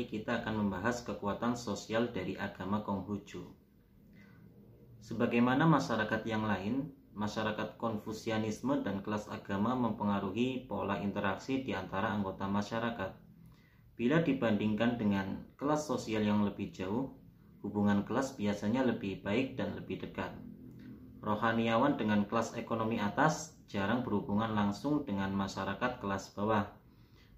kali kita akan membahas kekuatan sosial dari agama Konghucu. Sebagaimana masyarakat yang lain, masyarakat Konfusianisme dan kelas agama mempengaruhi pola interaksi di antara anggota masyarakat. Bila dibandingkan dengan kelas sosial yang lebih jauh, hubungan kelas biasanya lebih baik dan lebih dekat. Rohaniawan dengan kelas ekonomi atas jarang berhubungan langsung dengan masyarakat kelas bawah.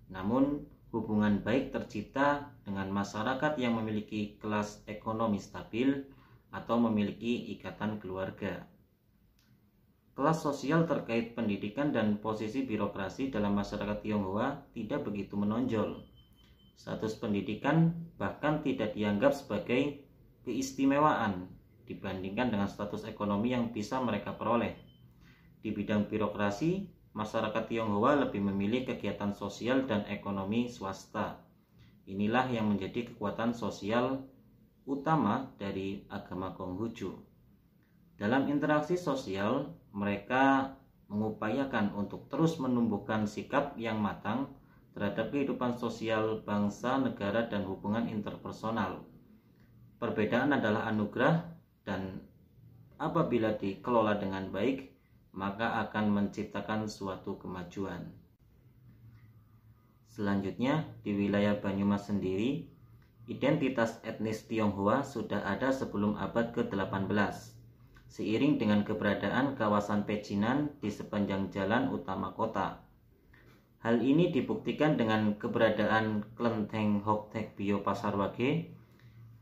Namun, hubungan baik tercipta dengan masyarakat yang memiliki kelas ekonomi stabil atau memiliki ikatan keluarga. Kelas sosial terkait pendidikan dan posisi birokrasi dalam masyarakat Tionghoa tidak begitu menonjol. Status pendidikan bahkan tidak dianggap sebagai keistimewaan dibandingkan dengan status ekonomi yang bisa mereka peroleh. Di bidang birokrasi, masyarakat Tionghoa lebih memilih kegiatan sosial dan ekonomi swasta. Inilah yang menjadi kekuatan sosial utama dari agama Konghucu. Dalam interaksi sosial, mereka mengupayakan untuk terus menumbuhkan sikap yang matang terhadap kehidupan sosial bangsa, negara, dan hubungan interpersonal. Perbedaan adalah anugerah, dan apabila dikelola dengan baik, maka akan menciptakan suatu kemajuan. Selanjutnya, di wilayah Banyumas sendiri, identitas etnis Tionghoa sudah ada sebelum abad ke-18, seiring dengan keberadaan kawasan pecinan di sepanjang jalan utama kota. Hal ini dibuktikan dengan keberadaan Klenteng Hoktek Bio Pasar Wage,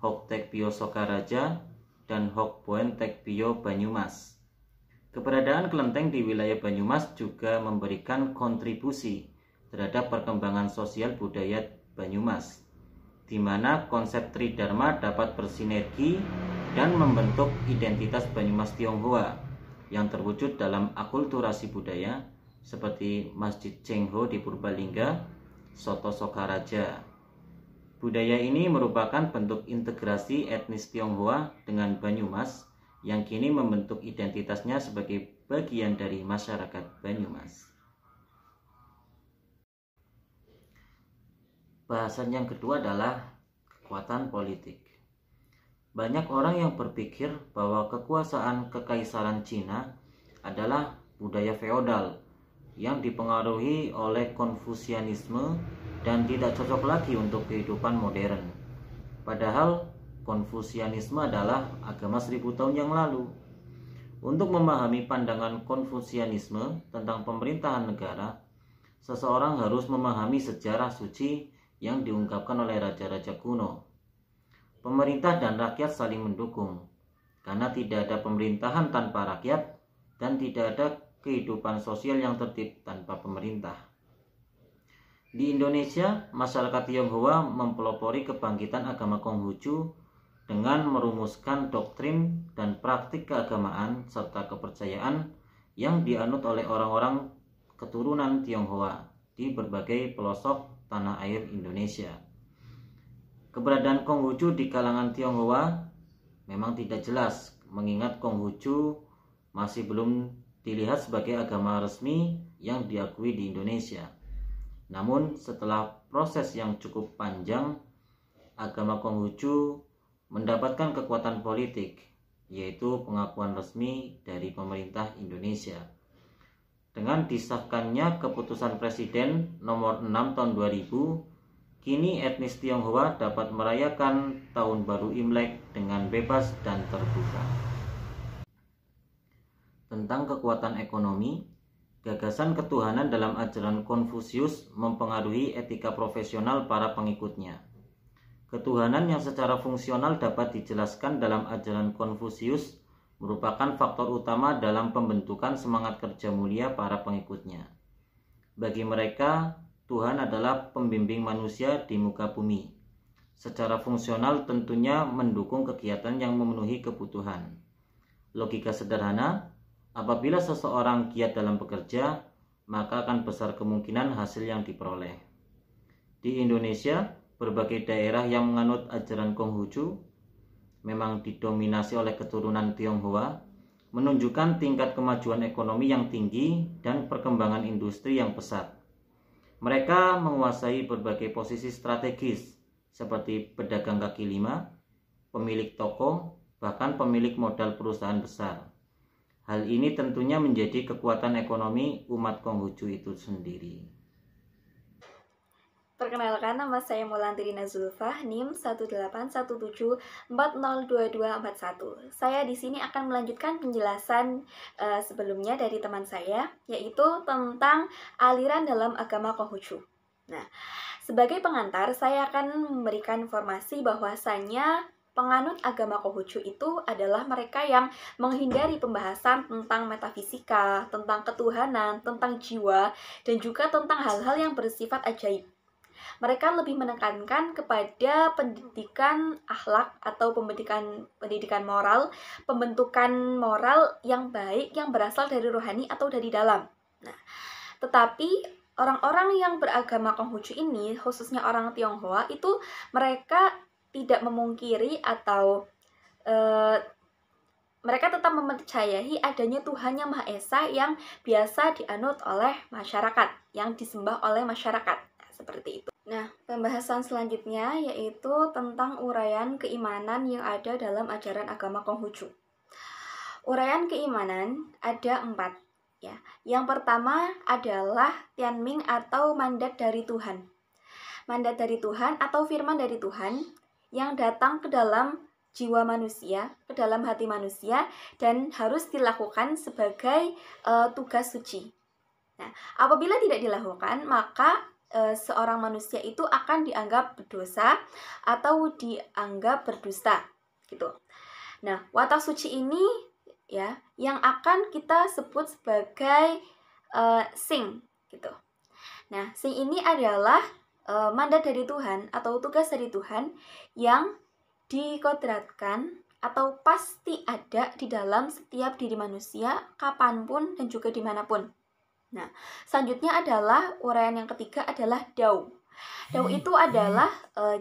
Hoktek Bio Sokaraja, dan Hokboen Tek Bio Banyumas. Keberadaan kelenteng di wilayah Banyumas juga memberikan kontribusi terhadap perkembangan sosial budaya Banyumas, di mana konsep Tridharma dapat bersinergi dan membentuk identitas Banyumas Tionghoa yang terwujud dalam akulturasi budaya seperti Masjid Chengho di Purbalingga, Soto Sokaraja. Budaya ini merupakan bentuk integrasi etnis Tionghoa dengan Banyumas yang kini membentuk identitasnya sebagai bagian dari masyarakat Banyumas. Bahasan yang kedua adalah kekuatan politik. Banyak orang yang berpikir bahwa kekuasaan kekaisaran Cina adalah budaya feodal yang dipengaruhi oleh Konfusianisme dan tidak cocok lagi untuk kehidupan modern. Padahal Konfusianisme adalah agama 1000 tahun yang lalu. Untuk memahami pandangan Konfusianisme tentang pemerintahan negara, seseorang harus memahami sejarah suci yang diungkapkan oleh raja-raja kuno. Pemerintah dan rakyat saling mendukung, karena tidak ada pemerintahan tanpa rakyat dan tidak ada kehidupan sosial yang tertib tanpa pemerintah. Di Indonesia, masyarakat Tionghoa mempelopori kebangkitan agama Konghucu dengan merumuskan doktrin dan praktik keagamaan serta kepercayaan yang dianut oleh orang-orang keturunan Tionghoa di berbagai pelosok tanah air Indonesia. Keberadaan Konghucu di kalangan Tionghoa memang tidak jelas, mengingat Konghucu masih belum dilihat sebagai agama resmi yang diakui di Indonesia. Namun setelah proses yang cukup panjang, agama Konghucu mendapatkan kekuatan politik, yaitu pengakuan resmi dari pemerintah Indonesia. Dengan disahkannya keputusan Presiden nomor 6 tahun 2000, kini etnis Tionghoa dapat merayakan Tahun Baru Imlek dengan bebas dan terbuka. Tentang kekuatan ekonomi, gagasan ketuhanan dalam ajaran Konfusius mempengaruhi etika profesional para pengikutnya. Ketuhanan yang secara fungsional dapat dijelaskan dalam ajaran Konfusius merupakan faktor utama dalam pembentukan semangat kerja mulia para pengikutnya. Bagi mereka, Tuhan adalah pembimbing manusia di muka bumi. Secara fungsional tentunya mendukung kegiatan yang memenuhi kebutuhan. Logika sederhana, apabila seseorang giat dalam bekerja, maka akan besar kemungkinan hasil yang diperoleh. Di Indonesia, berbagai daerah yang menganut ajaran Konghucu memang didominasi oleh keturunan Tionghoa, menunjukkan tingkat kemajuan ekonomi yang tinggi dan perkembangan industri yang pesat. Mereka menguasai berbagai posisi strategis seperti pedagang kaki lima, pemilik toko, bahkan pemilik modal perusahaan besar. Hal ini tentunya menjadi kekuatan ekonomi umat Konghucu itu sendiri. Perkenalkan, nama saya Mulantirina Zulfah, NIM 18174022241. Saya di sini akan melanjutkan penjelasan sebelumnya dari teman saya, yaitu tentang aliran dalam agama Konghucu. Nah, sebagai pengantar, saya akan memberikan informasi bahwasannya penganut agama Konghucu itu adalah mereka yang menghindari pembahasan tentang metafisika, tentang ketuhanan, tentang jiwa, dan juga tentang hal-hal yang bersifat ajaib. Mereka lebih menekankan kepada pendidikan akhlak atau pendidikan moral, pembentukan moral yang baik yang berasal dari rohani atau dari dalam. Nah, tetapi orang-orang yang beragama Konghucu ini, khususnya orang Tionghoa, itu mereka tidak memungkiri atau mereka tetap mempercayai adanya Tuhan Yang Maha Esa yang biasa dianut oleh masyarakat, yang disembah oleh masyarakat. Nah, seperti itu. Nah, pembahasan selanjutnya yaitu tentang uraian keimanan yang ada dalam ajaran agama Konghucu. Uraian keimanan ada 4. Ya. Yang pertama adalah Tianming atau mandat dari Tuhan. Mandat dari Tuhan atau firman dari Tuhan yang datang ke dalam jiwa manusia, ke dalam hati manusia, dan harus dilakukan sebagai tugas suci. Nah, apabila tidak dilakukan, maka seorang manusia itu akan dianggap berdosa atau dianggap berdusta, gitu. Nah, watak suci ini ya yang akan kita sebut sebagai sing, gitu. Nah, sing ini adalah mandat dari Tuhan atau tugas dari Tuhan yang dikodratkan atau pasti ada di dalam setiap diri manusia kapanpun dan juga dimanapun. Nah, selanjutnya adalah uraian yang ketiga adalah Dao. Dao itu adalah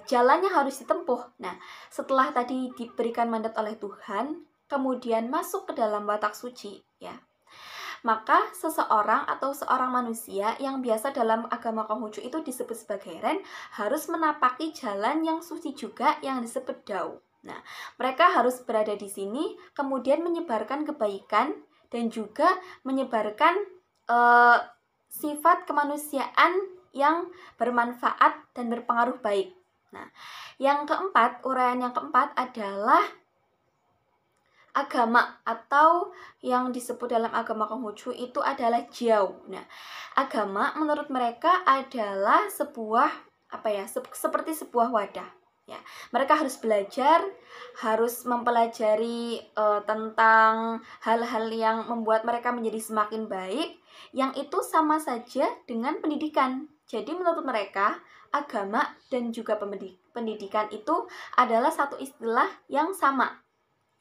jalan yang harus ditempuh. Nah, setelah tadi diberikan mandat oleh Tuhan, kemudian masuk ke dalam watak suci, ya. Maka seseorang atau seorang manusia yang biasa dalam agama Konghucu itu disebut sebagai Ren harus menapaki jalan yang suci juga yang disebut Dao. Nah, mereka harus berada di sini, kemudian menyebarkan kebaikan dan juga menyebarkan sifat kemanusiaan yang bermanfaat dan berpengaruh baik. Nah, yang keempat, uraian yang keempat adalah agama atau yang disebut dalam agama Konghucu itu adalah Jiao. Nah, agama menurut mereka adalah sebuah seperti sebuah wadah. Ya, mereka harus belajar, harus mempelajari tentang hal-hal yang membuat mereka menjadi semakin baik, yang itu sama saja dengan pendidikan. Jadi menurut mereka, agama dan juga pendidikan itu adalah satu istilah yang sama,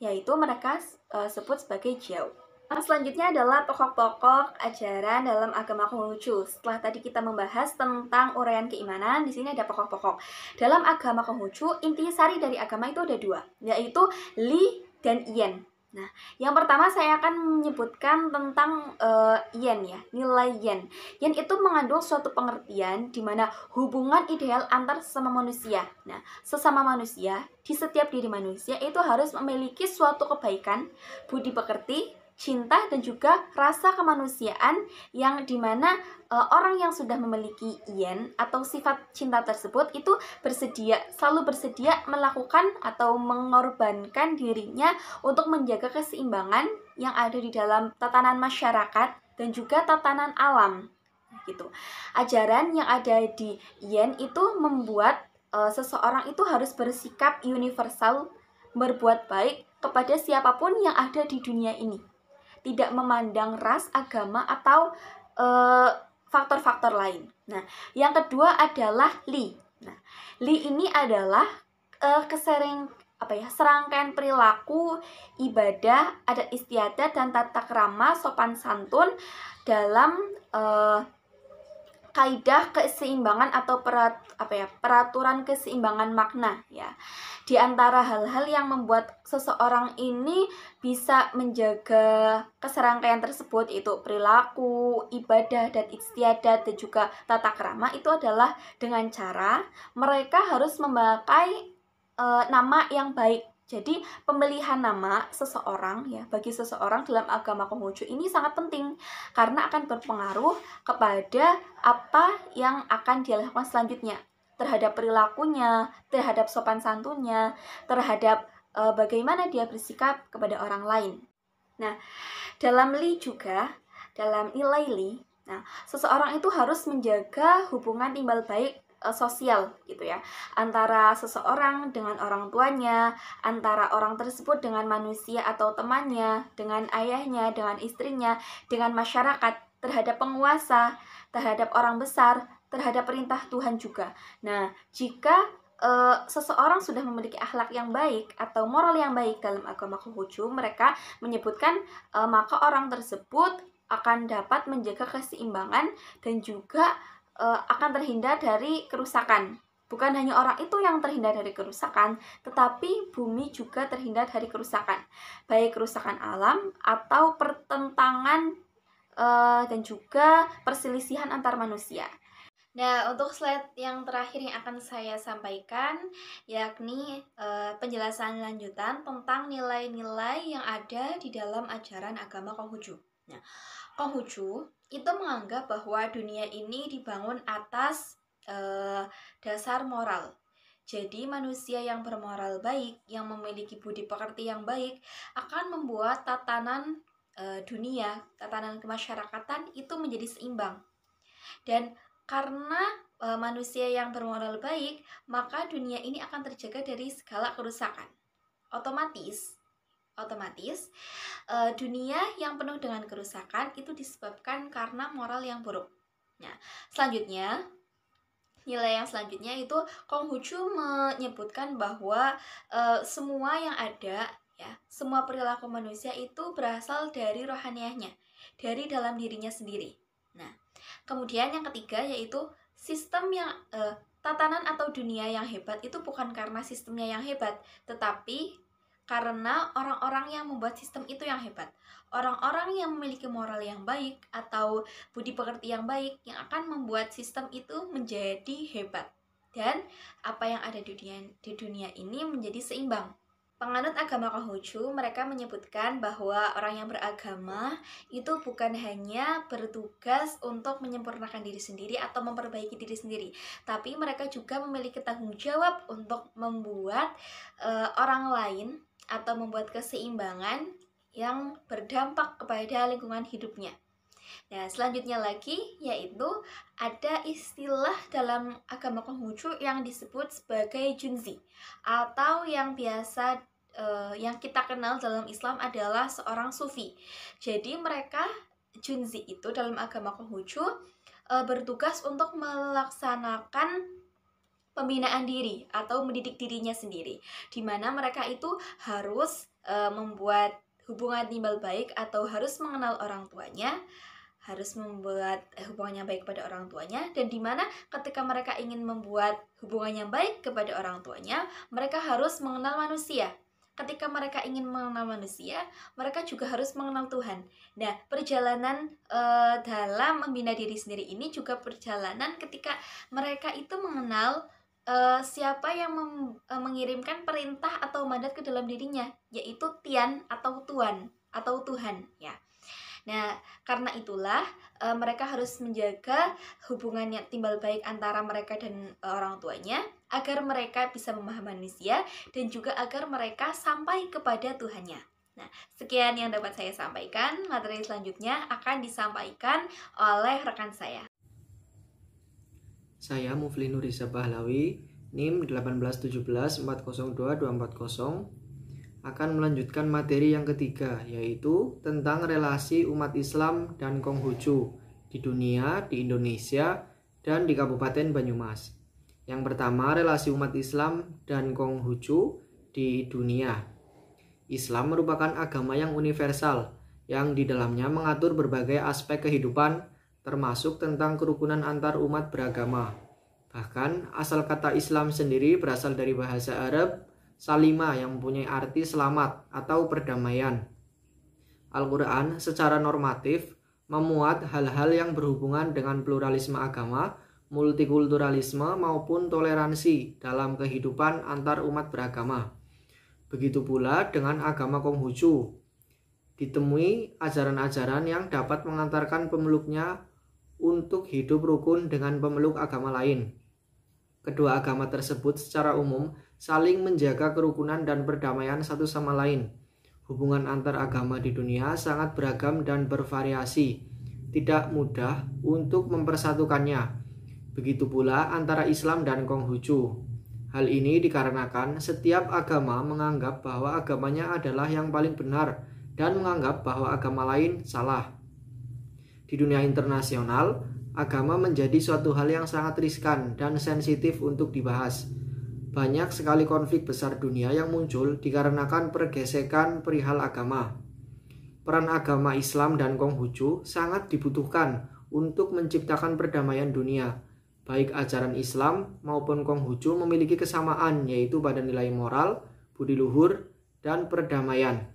yaitu mereka sebut sebagai Jiao. Selanjutnya adalah pokok-pokok ajaran dalam agama Konghucu. Setelah tadi kita membahas tentang uraian keimanan, di sini ada pokok-pokok. Dalam agama Konghucu, inti sari dari agama itu ada 2, yaitu Li dan Yen. Nah, yang pertama saya akan menyebutkan tentang Yen, ya, nilai Yen. Yen itu mengandung suatu pengertian di mana hubungan ideal antar sesama manusia. Nah, sesama manusia di setiap diri manusia itu harus memiliki suatu kebaikan, budi pekerti, cinta, dan juga rasa kemanusiaan yang dimana orang yang sudah memiliki yen atau sifat cinta tersebut itu selalu bersedia melakukan atau mengorbankan dirinya untuk menjaga keseimbangan yang ada di dalam tatanan masyarakat dan juga tatanan alam, gitu. Ajaran yang ada di yen itu membuat seseorang itu harus bersikap universal, berbuat baik kepada siapapun yang ada di dunia ini, tidak memandang ras, agama, atau faktor-faktor lain. Nah, yang kedua adalah Li. Nah, Li ini adalah serangkaian perilaku, ibadah, adat istiadat, dan tata krama sopan santun dalam kaidah keseimbangan atau peraturan keseimbangan makna ya. Di antara hal-hal yang membuat seseorang ini bisa menjaga keserangkaian tersebut, itu perilaku, ibadah, dan istiadat, dan juga tata krama, itu adalah dengan cara mereka harus memakai nama yang baik. Jadi pemilihan nama seseorang ya, bagi seseorang dalam agama Konghucu ini sangat penting karena akan berpengaruh kepada apa yang akan dia lakukan selanjutnya, terhadap perilakunya, terhadap sopan santunnya, terhadap bagaimana dia bersikap kepada orang lain. Nah, dalam Li juga, dalam nilai Li, nah, seseorang itu harus menjaga hubungan timbal baik sosial gitu ya, antara seseorang dengan orang tuanya, antara orang tersebut dengan manusia atau temannya, dengan ayahnya, dengan istrinya, dengan masyarakat, terhadap penguasa, terhadap orang besar, terhadap perintah Tuhan juga. Nah, jika seseorang sudah memiliki akhlak yang baik atau moral yang baik dalam agama Konghucu, mereka menyebutkan maka orang tersebut akan dapat menjaga keseimbangan dan juga akan terhindar dari kerusakan. Bukan hanya orang itu yang terhindar dari kerusakan, tetapi bumi juga terhindar dari kerusakan, baik kerusakan alam atau pertentangan dan juga perselisihan antar manusia. Nah, untuk slide yang terakhir yang akan saya sampaikan, yakni penjelasan lanjutan tentang nilai-nilai yang ada di dalam ajaran agama Konghucu. Nah, Konghucu itu menganggap bahwa dunia ini dibangun atas dasar moral. Jadi manusia yang bermoral baik, yang memiliki budi pekerti yang baik, akan membuat tatanan dunia, tatanan kemasyarakatan itu menjadi seimbang. Dan karena manusia yang bermoral baik, maka dunia ini akan terjaga dari segala kerusakan. Otomatis dunia yang penuh dengan kerusakan itu disebabkan karena moral yang buruk. Nah, selanjutnya, nilai yang selanjutnya itu Konghucu menyebutkan bahwa semua yang ada ya, semua perilaku manusia itu berasal dari rohaniahnya, dari dalam dirinya sendiri. Nah, kemudian yang ketiga yaitu sistem yang tatanan atau dunia yang hebat itu bukan karena sistemnya yang hebat, tetapi karena orang-orang yang membuat sistem itu yang hebat. Orang-orang yang memiliki moral yang baik atau budi pekerti yang baik yang akan membuat sistem itu menjadi hebat. Dan apa yang ada di dunia ini menjadi seimbang. Penganut agama Konghucu, mereka menyebutkan bahwa orang yang beragama itu bukan hanya bertugas untuk menyempurnakan diri sendiri atau memperbaiki diri sendiri, tapi mereka juga memiliki tanggung jawab untuk membuat orang lain atau membuat keseimbangan yang berdampak kepada lingkungan hidupnya. Nah, selanjutnya lagi yaitu ada istilah dalam agama Konghucu yang disebut sebagai junzi, atau yang biasa yang kita kenal dalam Islam adalah seorang sufi. Jadi mereka junzi itu dalam agama Konghucu bertugas untuk melaksanakan pembinaan diri atau mendidik dirinya sendiri, di mana mereka itu harus membuat hubungan timbal baik atau harus mengenal orang tuanya, harus membuat hubungan yang baik kepada orang tuanya, dan dimana ketika mereka ingin membuat hubungan yang baik kepada orang tuanya, mereka harus mengenal manusia. Ketika mereka ingin mengenal manusia, mereka juga harus mengenal Tuhan. Nah, perjalanan dalam membina diri sendiri ini juga perjalanan ketika mereka itu mengenal siapa yang mengirimkan perintah atau mandat ke dalam dirinya, yaitu Tian atau Tuan atau Tuhan ya. Nah, karena itulah mereka harus menjaga hubungannya timbal baik antara mereka dan orang tuanya, agar mereka bisa memahami manusia dan juga agar mereka sampai kepada Tuhannya. Nah, sekian yang dapat saya sampaikan. Materi selanjutnya akan disampaikan oleh rekan saya. Saya Mufli Nurisa Pahlawi, NIM 18174022440, akan melanjutkan materi yang ketiga, yaitu tentang relasi umat Islam dan Konghucu di dunia, di Indonesia, dan di Kabupaten Banyumas. Yang pertama, relasi umat Islam dan Konghucu di dunia. Islam merupakan agama yang universal, yang di dalamnya mengatur berbagai aspek kehidupan termasuk tentang kerukunan antar umat beragama. Bahkan asal kata Islam sendiri berasal dari bahasa Arab salima yang mempunyai arti selamat atau perdamaian. Al-Quran secara normatif memuat hal-hal yang berhubungan dengan pluralisme agama, multikulturalisme maupun toleransi dalam kehidupan antar umat beragama. Begitu pula dengan agama Konghucu. Ditemui ajaran-ajaran yang dapat mengantarkan pemeluknya untuk hidup rukun dengan pemeluk agama lain. Kedua agama tersebut secara umum saling menjaga kerukunan dan perdamaian satu sama lain. Hubungan antar agama di dunia sangat beragam dan bervariasi, tidak mudah untuk mempersatukannya. Begitu pula antara Islam dan Konghucu. Hal ini dikarenakan setiap agama menganggap bahwa agamanya adalah yang paling benar dan menganggap bahwa agama lain salah. Di dunia internasional, agama menjadi suatu hal yang sangat riskan dan sensitif untuk dibahas. Banyak sekali konflik besar dunia yang muncul dikarenakan pergesekan perihal agama. Peran agama Islam dan Konghucu sangat dibutuhkan untuk menciptakan perdamaian dunia. Baik ajaran Islam maupun Konghucu memiliki kesamaan, yaitu pada nilai moral, budi luhur, dan perdamaian.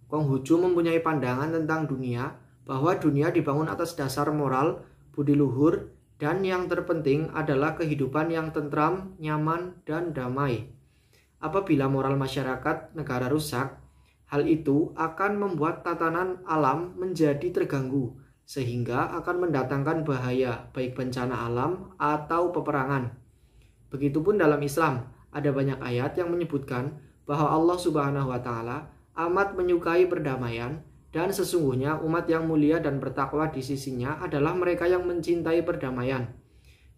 Konghucu mempunyai pandangan tentang dunia bahwa dunia dibangun atas dasar moral, budi luhur, dan yang terpenting adalah kehidupan yang tentram, nyaman, dan damai. Apabila moral masyarakat negara rusak, hal itu akan membuat tatanan alam menjadi terganggu, sehingga akan mendatangkan bahaya, baik bencana alam atau peperangan. Begitupun dalam Islam, ada banyak ayat yang menyebutkan bahwa Allah Subhanahu wa Ta'ala amat menyukai perdamaian, dan sesungguhnya umat yang mulia dan bertakwa di sisinya adalah mereka yang mencintai perdamaian.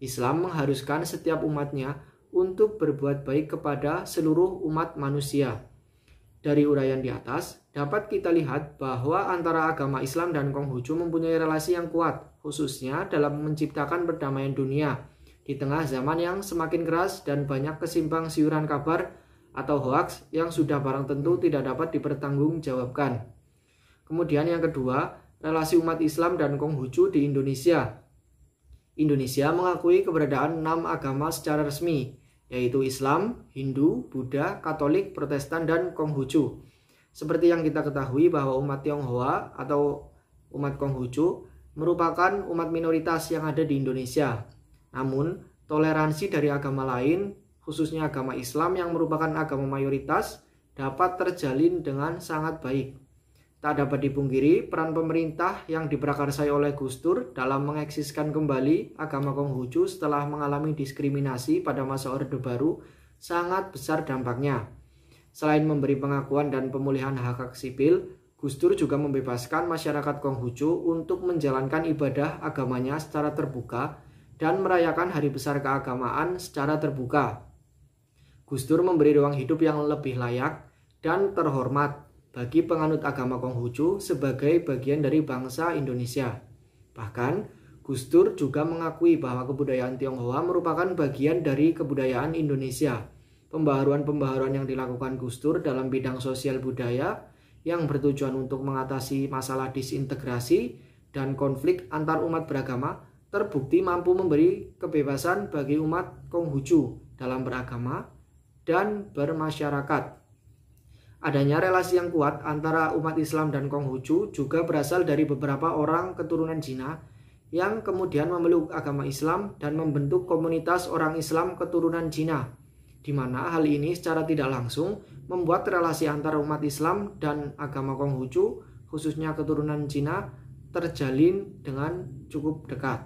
Islam mengharuskan setiap umatnya untuk berbuat baik kepada seluruh umat manusia. Dari uraian di atas, dapat kita lihat bahwa antara agama Islam dan Konghucu mempunyai relasi yang kuat, khususnya dalam menciptakan perdamaian dunia di tengah zaman yang semakin keras dan banyak kesimpang siuran kabar atau hoaks yang sudah barang tentu tidak dapat dipertanggungjawabkan. Kemudian yang kedua, relasi umat Islam dan Konghucu di Indonesia. Indonesia mengakui keberadaan 6 agama secara resmi, yaitu Islam, Hindu, Buddha, Katolik, Protestan, dan Konghucu. Seperti yang kita ketahui bahwa umat Tionghoa atau umat Konghucu merupakan umat minoritas yang ada di Indonesia. Namun, toleransi dari agama lain, khususnya agama Islam yang merupakan agama mayoritas, dapat terjalin dengan sangat baik. Tak dapat dipungkiri, peran pemerintah yang diprakarsai oleh Gus Dur dalam mengeksiskan kembali agama Konghucu setelah mengalami diskriminasi pada masa Orde Baru sangat besar dampaknya. Selain memberi pengakuan dan pemulihan hak-hak sipil, Gus Dur juga membebaskan masyarakat Konghucu untuk menjalankan ibadah agamanya secara terbuka dan merayakan hari besar keagamaan secara terbuka. Gus Dur memberi ruang hidup yang lebih layak dan terhormat bagi penganut agama Konghucu sebagai bagian dari bangsa Indonesia. Bahkan, Gus Dur juga mengakui bahwa kebudayaan Tionghoa merupakan bagian dari kebudayaan Indonesia. Pembaharuan-pembaharuan yang dilakukan Gus Dur dalam bidang sosial budaya yang bertujuan untuk mengatasi masalah disintegrasi dan konflik antar umat beragama terbukti mampu memberi kebebasan bagi umat Konghucu dalam beragama dan bermasyarakat. Adanya relasi yang kuat antara umat Islam dan Konghucu juga berasal dari beberapa orang keturunan Cina yang kemudian memeluk agama Islam dan membentuk komunitas orang Islam keturunan Cina, di mana hal ini secara tidak langsung membuat relasi antara umat Islam dan agama Konghucu, khususnya keturunan Cina, terjalin dengan cukup dekat.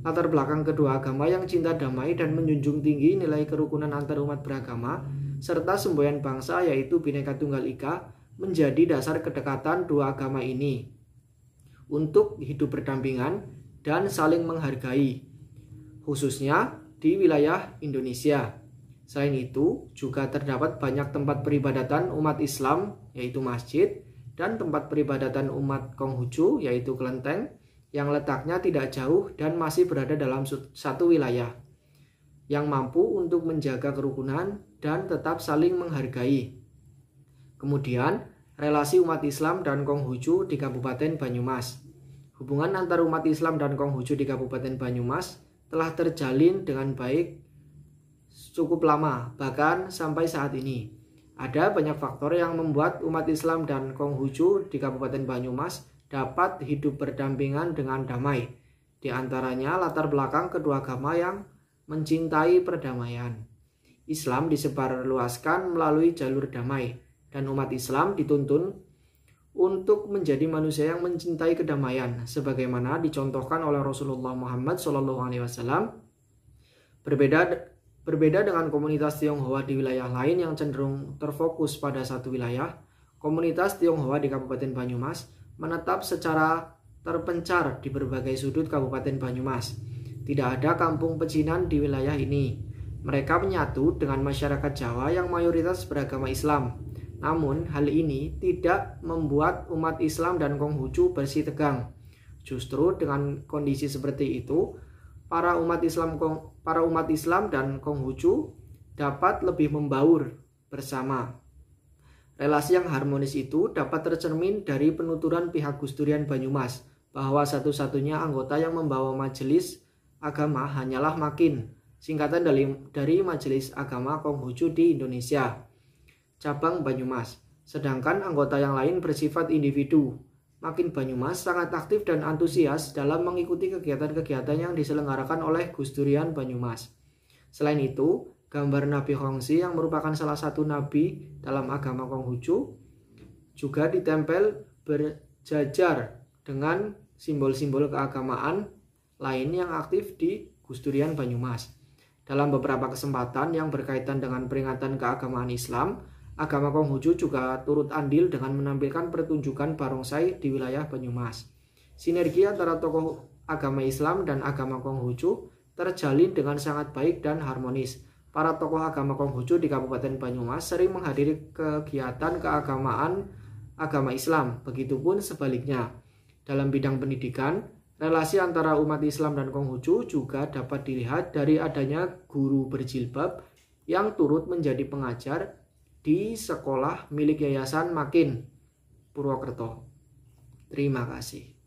Latar belakang kedua agama yang cinta damai dan menjunjung tinggi nilai kerukunan antar umat beragama serta semboyan bangsa yaitu Bhinneka Tunggal Ika menjadi dasar kedekatan dua agama ini untuk hidup berdampingan dan saling menghargai, khususnya di wilayah Indonesia. Selain itu, juga terdapat banyak tempat peribadatan umat Islam yaitu masjid dan tempat peribadatan umat Konghucu yaitu kelenteng yang letaknya tidak jauh dan masih berada dalam satu wilayah yang mampu untuk menjaga kerukunan dan tetap saling menghargai. Kemudian, relasi umat Islam dan Konghucu di Kabupaten Banyumas. Hubungan antara umat Islam dan Konghucu di Kabupaten Banyumas telah terjalin dengan baik cukup lama, bahkan sampai saat ini. Ada banyak faktor yang membuat umat Islam dan Konghucu di Kabupaten Banyumas dapat hidup berdampingan dengan damai. Di antaranya latar belakang kedua agama yang mencintai perdamaian. Islam disebarluaskan melalui jalur damai, dan umat Islam dituntun untuk menjadi manusia yang mencintai kedamaian, sebagaimana dicontohkan oleh Rasulullah Muhammad SAW. Berbeda dengan komunitas Tionghoa di wilayah lain yang cenderung terfokus pada satu wilayah, komunitas Tionghoa di Kabupaten Banyumas menetap secara terpencar di berbagai sudut Kabupaten Banyumas. Tidak ada kampung pecinan di wilayah ini. Mereka menyatu dengan masyarakat Jawa yang mayoritas beragama Islam. Namun, hal ini tidak membuat umat Islam dan Konghucu bersih tegang. Justru dengan kondisi seperti itu, para umat Islam dan Konghucu dapat lebih membaur bersama. Relasi yang harmonis itu dapat tercermin dari penuturan pihak Gus Durian Banyumas bahwa satu-satunya anggota yang membawa majelis agama hanyalah Makin, singkatan dari Majelis Agama Konghucu di Indonesia, cabang Banyumas. Sedangkan anggota yang lain bersifat individu. Makin Banyumas sangat aktif dan antusias dalam mengikuti kegiatan-kegiatan yang diselenggarakan oleh Gus Durian Banyumas. Selain itu, gambar Nabi Hongsi yang merupakan salah satu nabi dalam agama Konghucu juga ditempel berjajar dengan simbol-simbol keagamaan lain yang aktif di Gus Durian Banyumas. Dalam beberapa kesempatan yang berkaitan dengan peringatan keagamaan Islam, agama Konghucu juga turut andil dengan menampilkan pertunjukan barongsai di wilayah Banyumas. Sinergi antara tokoh agama Islam dan agama Konghucu terjalin dengan sangat baik dan harmonis. Para tokoh agama Konghucu di Kabupaten Banyumas sering menghadiri kegiatan keagamaan agama Islam, begitupun sebaliknya. Dalam bidang pendidikan, relasi antara umat Islam dan Konghucu juga dapat dilihat dari adanya guru berjilbab yang turut menjadi pengajar di sekolah milik Yayasan Makin, Purwokerto. Terima kasih.